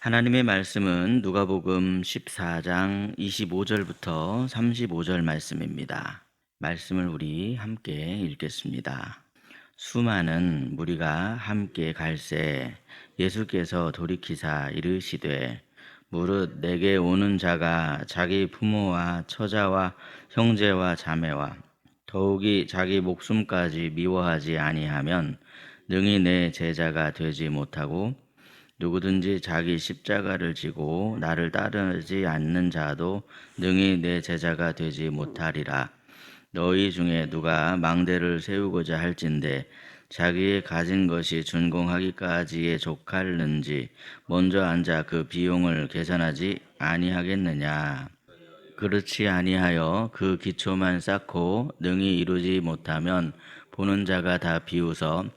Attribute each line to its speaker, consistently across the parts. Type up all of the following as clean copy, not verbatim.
Speaker 1: 하나님의 말씀은 누가복음 14장 25절부터 35절 말씀입니다. 말씀을 우리 함께 읽겠습니다. 수많은 무리가 함께 갈새 예수께서 돌이키사 이르시되 무릇 내게 오는 자가 자기 부모와 처자와 형제와 자매와 더욱이 자기 목숨까지 미워하지 아니하면 능히 내 제자가 되지 못하고 누구든지 자기 십자가를 지고 나를 따르지 않는 자도 능히 내 제자가 되지 못하리라. 너희 중에 누가 망대를 세우고자 할진대 자기의 가진 것이 준공하기까지에 족할는지 먼저 앉아 그 비용을 계산하지 아니하겠느냐. 그렇지 아니하여 그 기초만 쌓고 능히 이루지 못하면 보는 자가 다 비웃어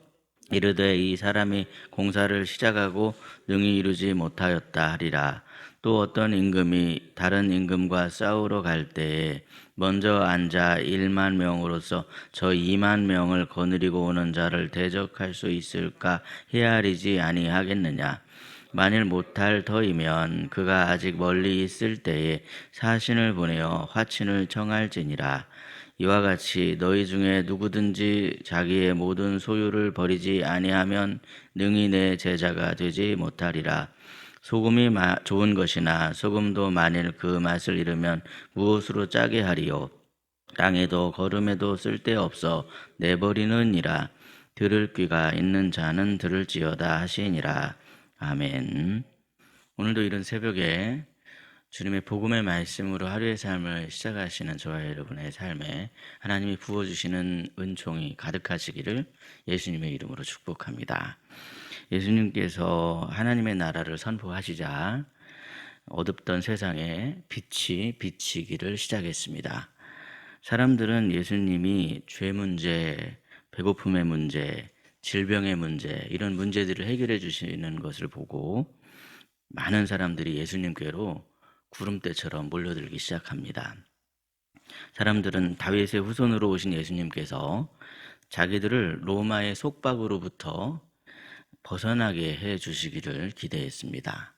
Speaker 1: 이르되 이 사람이 공사를 시작하고 능히 이루지 못하였다 하리라. 또 어떤 임금이 다른 임금과 싸우러 갈 때에 먼저 앉아 1만 명으로서 저 2만 명을 거느리고 오는 자를 대적할 수 있을까 헤아리지 아니하겠느냐. 만일 못할 터이면 그가 아직 멀리 있을 때에 사신을 보내어 화친을 청할지니라. 이와 같이 너희 중에 누구든지 자기의 모든 소유를 버리지 아니하면 능히 내 제자가 되지 못하리라. 소금이 좋은 것이나 소금도 만일 그 맛을 잃으면 무엇으로 짜게 하리요. 땅에도 거름에도 쓸데없어 내버리느니라. 들을 귀가 있는 자는 들을지어다 하시니라. 아멘. 오늘도 이른 새벽에 주님의 복음의 말씀으로 하루의 삶을 시작하시는 저와 여러분의 삶에 하나님이 부어주시는 은총이 가득하시기를 예수님의 이름으로 축복합니다. 예수님께서 하나님의 나라를 선포하시자 어둡던 세상에 빛이 비치기를 시작했습니다. 사람들은 예수님이 죄 문제, 배고픔의 문제, 질병의 문제 이런 문제들을 해결해 주시는 것을 보고 많은 사람들이 예수님께로 구름대처럼 몰려들기 시작합니다. 사람들은 다윗의 후손으로 오신 예수님께서 자기들을 로마의 속박으로부터 벗어나게 해 주시기를 기대했습니다.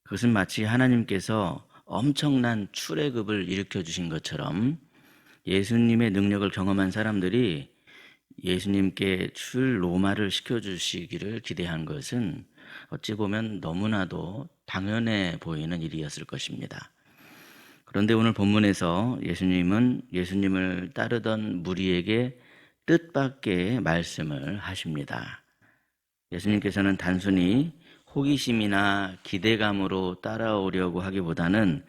Speaker 1: 그것은 마치 하나님께서 엄청난 출애굽을 일으켜 주신 것처럼 예수님의 능력을 경험한 사람들이 예수님께 출로마를 시켜주시기를 기대한 것은 어찌 보면 너무나도 당연해 보이는 일이었을 것입니다. 그런데 오늘 본문에서 예수님은 예수님을 따르던 무리에게 뜻밖의 말씀을 하십니다. 예수님께서는 단순히 호기심이나 기대감으로 따라오려고 하기보다는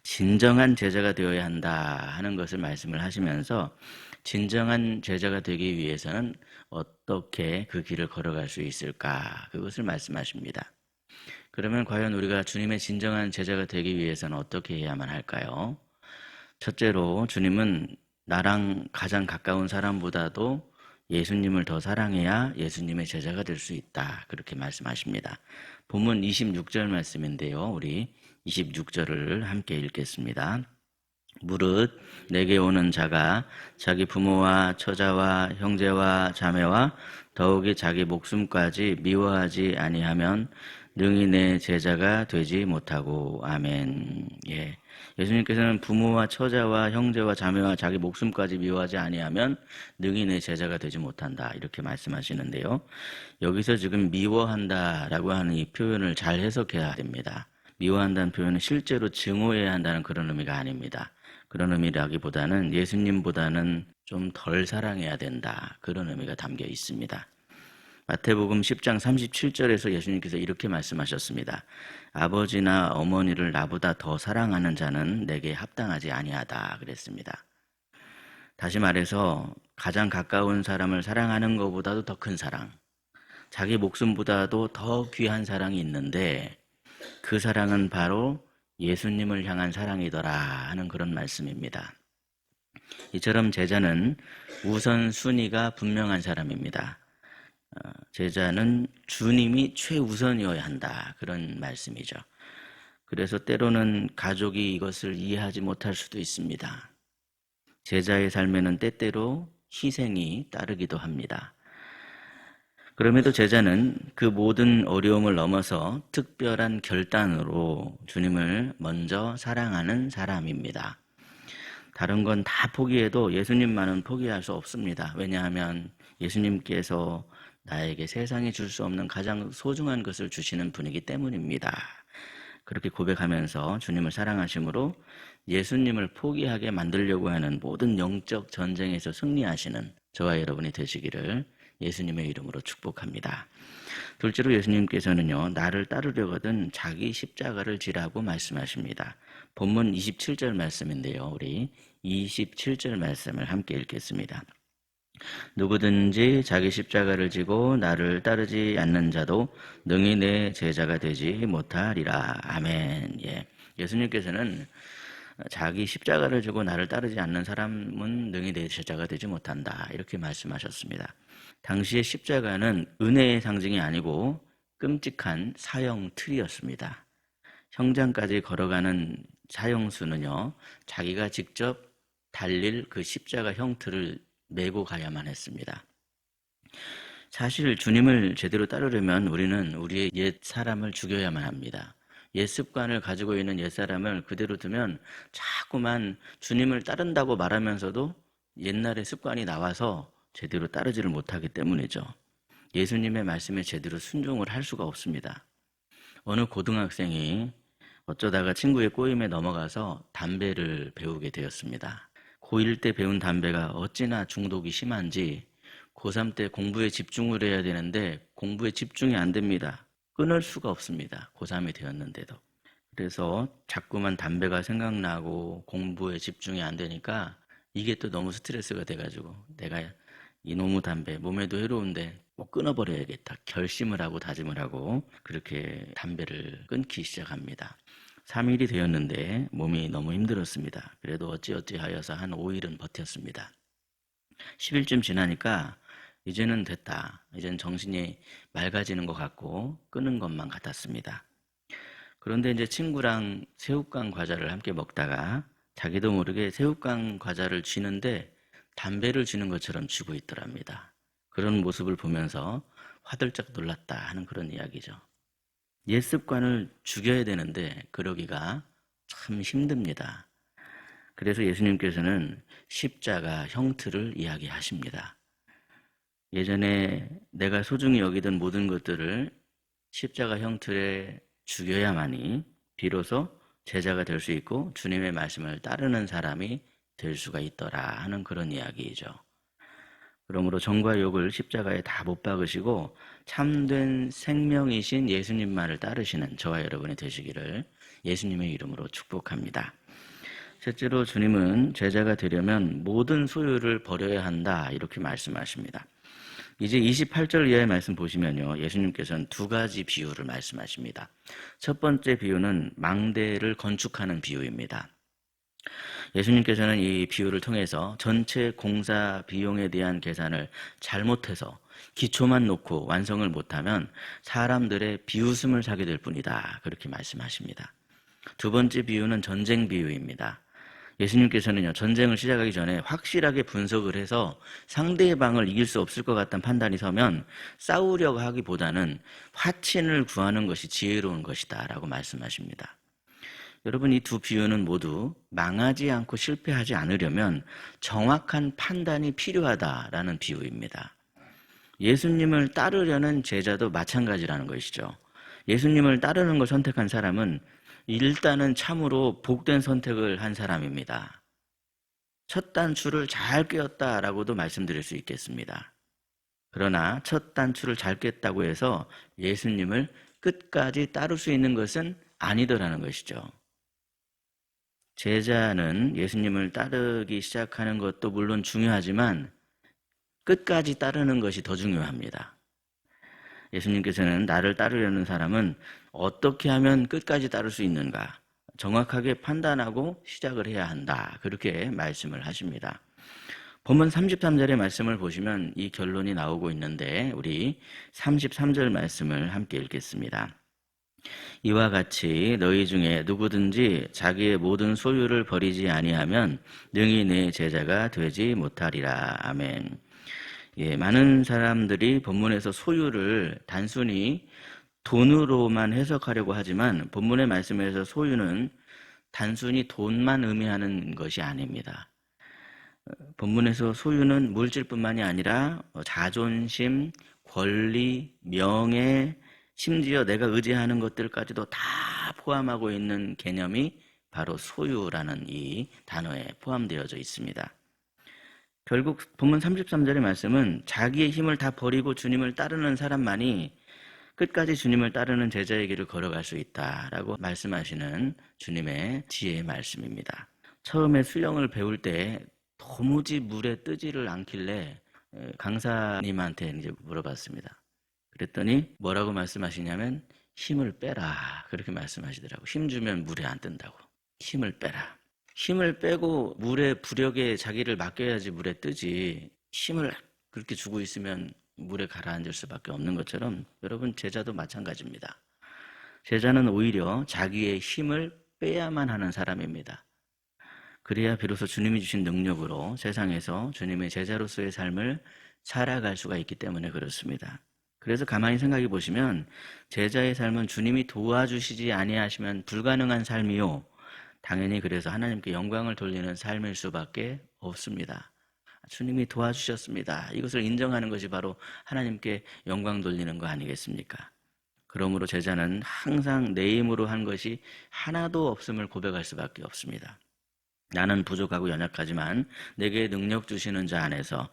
Speaker 1: 진정한 제자가 되어야 한다 하는 것을 말씀을 하시면서 진정한 제자가 되기 위해서는 어떻게 그 길을 걸어갈 수 있을까? 그것을 말씀하십니다. 그러면 과연 우리가 주님의 진정한 제자가 되기 위해서는 어떻게 해야만 할까요? 첫째로 주님은 나랑 가장 가까운 사람보다도 예수님을 더 사랑해야 예수님의 제자가 될 수 있다. 그렇게 말씀하십니다. 본문 26절 말씀인데요. 우리 26절을 함께 읽겠습니다. 무릇 내게 오는 자가 자기 부모와 처자와 형제와 자매와 더욱이 자기 목숨까지 미워하지 아니하면 능히 내 제자가 되지 못하고. 아멘. 예. 예수님께서는 부모와 처자와 형제와 자매와 자기 목숨까지 미워하지 아니하면 능히 내 제자가 되지 못한다. 이렇게 말씀하시는데요. 여기서 지금 미워한다라고 하는 이 표현을 잘 해석해야 됩니다. 미워한다는 표현은 실제로 증오해야 한다는 그런 의미가 아닙니다. 그런 의미라기보다는 예수님보다는 좀 덜 사랑해야 된다. 그런 의미가 담겨 있습니다. 마태복음 10장 37절에서 예수님께서 이렇게 말씀하셨습니다. 아버지나 어머니를 나보다 더 사랑하는 자는 내게 합당하지 아니하다 그랬습니다. 다시 말해서 가장 가까운 사람을 사랑하는 것보다도 더 큰 사랑, 자기 목숨보다도 더 귀한 사랑이 있는데 그 사랑은 바로 예수님을 향한 사랑이더라 하는 그런 말씀입니다. 이처럼 제자는 우선순위가 분명한 사람입니다. 제자는 주님이 최우선이어야 한다. 그런 말씀이죠. 그래서 때로는 가족이 이것을 이해하지 못할 수도 있습니다. 제자의 삶에는 때때로 희생이 따르기도 합니다. 그럼에도 제자는 그 모든 어려움을 넘어서 특별한 결단으로 주님을 먼저 사랑하는 사람입니다. 다른 건 다 포기해도 예수님만은 포기할 수 없습니다. 왜냐하면 예수님께서 나에게 세상에 줄 수 없는 가장 소중한 것을 주시는 분이기 때문입니다. 그렇게 고백하면서 주님을 사랑하심으로 예수님을 포기하게 만들려고 하는 모든 영적 전쟁에서 승리하시는 저와 여러분이 되시기를 예수님의 이름으로 축복합니다. 둘째로 예수님께서는요, 나를 따르려거든 자기 십자가를 지라고 말씀하십니다. 본문 27절 말씀인데요, 우리 27절 말씀을 함께 읽겠습니다. 누구든지 자기 십자가를 지고 나를 따르지 않는 자도 능히 내 제자가 되지 못하리라. 아멘. 예. 예수님께서는 자기 십자가를 지고 나를 따르지 않는 사람은 능히 내 제자가 되지 못한다. 이렇게 말씀하셨습니다. 당시의 십자가는 은혜의 상징이 아니고 끔찍한 사형 틀이었습니다. 형장까지 걸어가는 사형수는요, 자기가 직접 달릴 그 십자가 형틀을 메고 가야만 했습니다. 사실 주님을 제대로 따르려면 우리는 우리의 옛 사람을 죽여야만 합니다. 옛 습관을 가지고 있는 옛 사람을 그대로 두면 자꾸만 주님을 따른다고 말하면서도 옛날의 습관이 나와서 제대로 따르지를 못하기 때문이죠. 예수님의 말씀에 제대로 순종을 할 수가 없습니다. 어느 고등학생이 어쩌다가 친구의 꼬임에 넘어가서 담배를 배우게 되었습니다. 고1 때 배운 담배가 어찌나 중독이 심한지 고3 때 공부에 집중을 해야 되는데 공부에 집중이 안 됩니다. 끊을 수가 없습니다. 고3이 되었는데도. 그래서 자꾸만 담배가 생각나고 공부에 집중이 안 되니까 이게 또 너무 스트레스가 돼가지고 내가 이놈의 담배 몸에도 해로운데 꼭 끊어버려야겠다 결심을 하고 다짐을 하고 그렇게 담배를 끊기 시작합니다. 3일이 되었는데 몸이 너무 힘들었습니다. 그래도 어찌어찌 하여서 한 5일은 버텼습니다. 10일쯤 지나니까 이제는 됐다. 이제는 정신이 맑아지는 것 같고 끊은 것만 같았습니다. 그런데 이제 친구랑 새우깡 과자를 함께 먹다가 자기도 모르게 새우깡 과자를 쥐는데 담배를 쥐는 것처럼 쥐고 있더랍니다. 그런 모습을 보면서 화들짝 놀랐다 하는 그런 이야기죠. 옛 습관을 죽여야 되는데 그러기가 참 힘듭니다. 그래서 예수님께서는 십자가 형틀을 이야기하십니다. 예전에 내가 소중히 여기던 모든 것들을 십자가 형틀에 죽여야만이 비로소 제자가 될 수 있고 주님의 말씀을 따르는 사람이 될 수가 있더라 하는 그런 이야기이죠. 그러므로 정과 욕을 십자가에 다 못 박으시고 참된 생명이신 예수님만을 따르시는 저와 여러분이 되시기를 예수님의 이름으로 축복합니다. 셋째로 주님은 제자가 되려면 모든 소유를 버려야 한다 이렇게 말씀하십니다. 이제 28절 이하의 말씀 보시면요, 예수님께서는 두 가지 비유를 말씀하십니다. 첫 번째 비유는 망대를 건축하는 비유입니다. 예수님께서는 이 비유를 통해서 전체 공사 비용에 대한 계산을 잘못해서 기초만 놓고 완성을 못하면 사람들의 비웃음을 사게 될 뿐이다 그렇게 말씀하십니다. 두 번째 비유는 전쟁 비유입니다. 예수님께서는요, 전쟁을 시작하기 전에 확실하게 분석을 해서 상대방을 이길 수 없을 것 같다는 판단이 서면 싸우려고 하기보다는 화친을 구하는 것이 지혜로운 것이다 라고 말씀하십니다. 여러분, 이 두 비유는 모두 망하지 않고 실패하지 않으려면 정확한 판단이 필요하다라는 비유입니다. 예수님을 따르려는 제자도 마찬가지라는 것이죠. 예수님을 따르는 걸 선택한 사람은 일단은 참으로 복된 선택을 한 사람입니다. 첫 단추를 잘 꿰었다라고도 말씀드릴 수 있겠습니다. 그러나 첫 단추를 잘 꿰었다고 해서 예수님을 끝까지 따를 수 있는 것은 아니더라는 것이죠. 제자는 예수님을 따르기 시작하는 것도 물론 중요하지만 끝까지 따르는 것이 더 중요합니다. 예수님께서는 나를 따르려는 사람은 어떻게 하면 끝까지 따를 수 있는가 정확하게 판단하고 시작을 해야 한다 그렇게 말씀을 하십니다. 본문 33절의 말씀을 보시면 이 결론이 나오고 있는데 우리 33절 말씀을 함께 읽겠습니다. 이와 같이 너희 중에 누구든지 자기의 모든 소유를 버리지 아니하면 능히 내 제자가 되지 못하리라. 아멘. 많은 사람들이 본문에서 소유를 단순히 돈으로만 해석하려고 하지만 본문의 말씀에서 소유는 단순히 돈만 의미하는 것이 아닙니다. 본문에서 소유는 물질뿐만이 아니라 자존심, 권리, 명예, 심지어 내가 의지하는 것들까지도 다 포함하고 있는 개념이 바로 소유라는 이 단어에 포함되어져 있습니다. 결국 본문 33절의 말씀은 자기의 힘을 다 버리고 주님을 따르는 사람만이 끝까지 주님을 따르는 제자의 길을 걸어갈 수 있다라고 말씀하시는 주님의 지혜의 말씀입니다. 처음에 수영을 배울 때 도무지 물에 뜨지를 않길래 강사님한테 이제 물어봤습니다. 그랬더니 뭐라고 말씀하시냐면 힘을 빼라 그렇게 말씀하시더라고요. 힘 주면 물에 안 뜬다고. 힘을 빼라. 힘을 빼고 물의 부력에 자기를 맡겨야지 물에 뜨지, 힘을 그렇게 주고 있으면 물에 가라앉을 수밖에 없는 것처럼 여러분 제자도 마찬가지입니다. 제자는 오히려 자기의 힘을 빼야만 하는 사람입니다. 그래야 비로소 주님이 주신 능력으로 세상에서 주님의 제자로서의 삶을 살아갈 수가 있기 때문에 그렇습니다. 그래서 가만히 생각해 보시면 제자의 삶은 주님이 도와주시지 아니하시면 불가능한 삶이요, 당연히 그래서 하나님께 영광을 돌리는 삶일 수밖에 없습니다. 주님이 도와주셨습니다. 이것을 인정하는 것이 바로 하나님께 영광 돌리는 거 아니겠습니까? 그러므로 제자는 항상 내 힘으로 한 것이 하나도 없음을 고백할 수밖에 없습니다. 나는 부족하고 연약하지만 내게 능력 주시는 자 안에서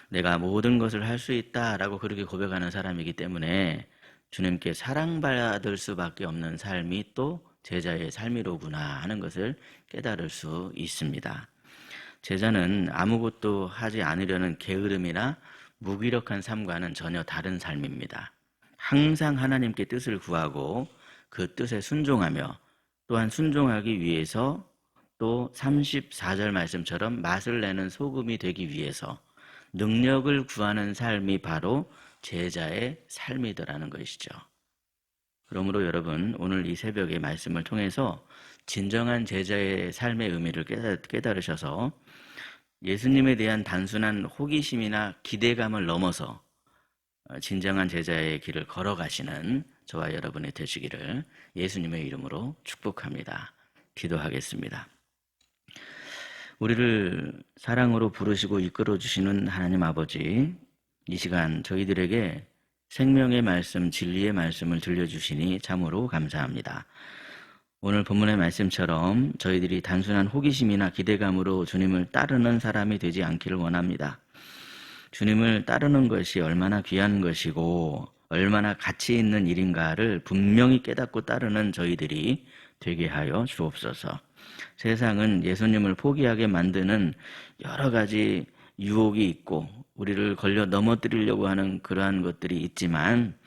Speaker 1: 내가 모든 것을 할 수 있다라고 그렇게 고백하는 사람이기 때문에 주님께 사랑받을 수밖에 없는 삶이 또 제자의 삶이로구나 하는 것을 깨달을 수 있습니다. 제자는 아무것도 하지 않으려는 게으름이나 무기력한 삶과는 전혀 다른 삶입니다. 항상 하나님께 뜻을 구하고 그 뜻에 순종하며 또한 순종하기 위해서 또 34절 말씀처럼 맛을 내는 소금이 되기 위해서 능력을 구하는 삶이 바로 제자의 삶이더라는 것이죠. 그러므로 여러분 오늘 이 새벽의 말씀을 통해서 진정한 제자의 삶의 의미를 깨달으셔서 예수님에 대한 단순한 호기심이나 기대감을 넘어서 진정한 제자의 길을 걸어가시는 저와 여러분이 되시기를 예수님의 이름으로 축복합니다. 기도하겠습니다. 우리를 사랑으로 부르시고 이끌어 주시는 하나님 아버지, 이 시간 저희들에게 생명의 말씀, 진리의 말씀을 들려주시니 참으로 감사합니다. 오늘 본문의 말씀처럼 저희들이 단순한 호기심이나 기대감으로 주님을 따르는 사람이 되지 않기를 원합니다. 주님을 따르는 것이 얼마나 귀한 것이고 얼마나 가치 있는 일인가를 분명히 깨닫고 따르는 저희들이 되게 하여 주옵소서. 세상은 예수님을 포기하게 만드는 여러 가지 유혹이 있고 우리를 걸려 넘어뜨리려고 하는 그러한 것들이 있지만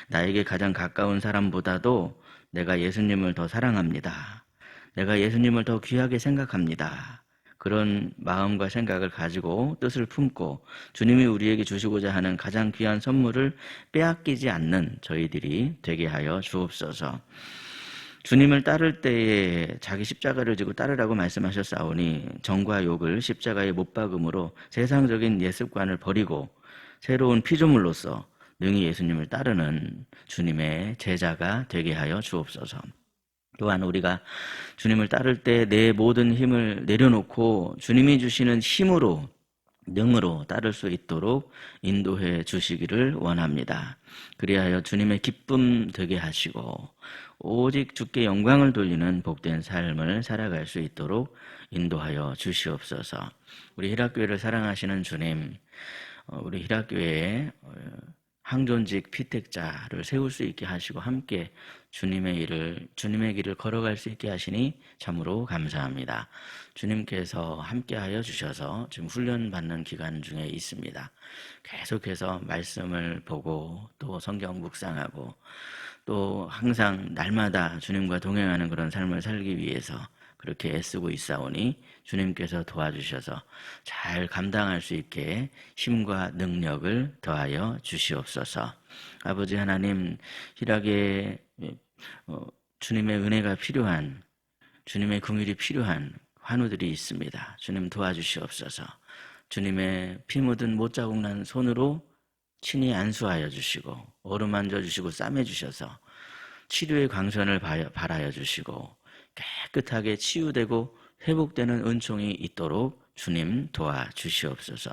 Speaker 1: 나에게 가장 가까운 사람보다도 내가 예수님을 더 사랑합니다. 내가 예수님을 더 귀하게 생각합니다. 그런 마음과 생각을 가지고 뜻을 품고 주님이 우리에게 주시고자 하는 가장 귀한 선물을 빼앗기지 않는 저희들이 되게 하여 주옵소서. 주님을 따를 때에 자기 십자가를 지고 따르라고 말씀하셨사오니 정과 욕을 십자가에 못 박음으로 세상적인 옛습관을 버리고 새로운 피조물로서 능히 예수님을 따르는 주님의 제자가 되게 하여 주옵소서. 또한 우리가 주님을 따를 때 내 모든 힘을 내려놓고 주님이 주시는 힘으로 능으로 따를 수 있도록 인도해 주시기를 원합니다. 그리하여 주님의 기쁨 되게 하시고 오직 주께 영광을 돌리는 복된 삶을 살아갈 수 있도록 인도하여 주시옵소서. 우리 희락교회를 사랑하시는 주님, 우리 희락교회에 항존직 피택자를 세울 수 있게 하시고 함께 주님의 길을 걸어갈 수 있게 하시니 참으로 감사합니다. 주님께서 함께 하여 주셔서 지금 훈련받는 기간 중에 있습니다. 계속해서 말씀을 보고 또 성경 묵상하고 또 항상 날마다 주님과 동행하는 그런 삶을 살기 위해서 그렇게 애쓰고 있사오니 주님께서 도와주셔서 잘 감당할 수 있게 힘과 능력을 더하여 주시옵소서. 아버지 하나님, 희락에 주님의 은혜가 필요한, 주님의 긍휼이 필요한 환우들이 있습니다. 주님 도와주시옵소서. 주님의 피 묻은 못자국 난 손으로 친히 안수하여 주시고 어루만져 주시고 싸매 주셔서 치료의 광선을 발하여 주시고 깨끗하게 치유되고 회복되는 은총이 있도록 주님 도와주시옵소서.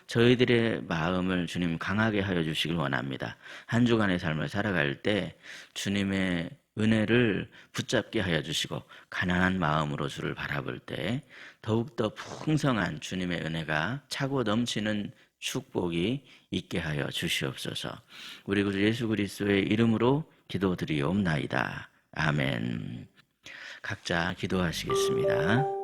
Speaker 1: 저희들의 마음을 주님 강하게 하여 주시길 원합니다. 한 주간의 삶을 살아갈 때 주님의 은혜를 붙잡게 하여 주시고 가난한 마음으로 주를 바라볼 때 더욱더 풍성한 주님의 은혜가 차고 넘치는 축복이 있게 하여 주시옵소서. 우리 구주 예수 그리스도의 이름으로 기도드리옵나이다. 아멘. 각자 기도하시겠습니다.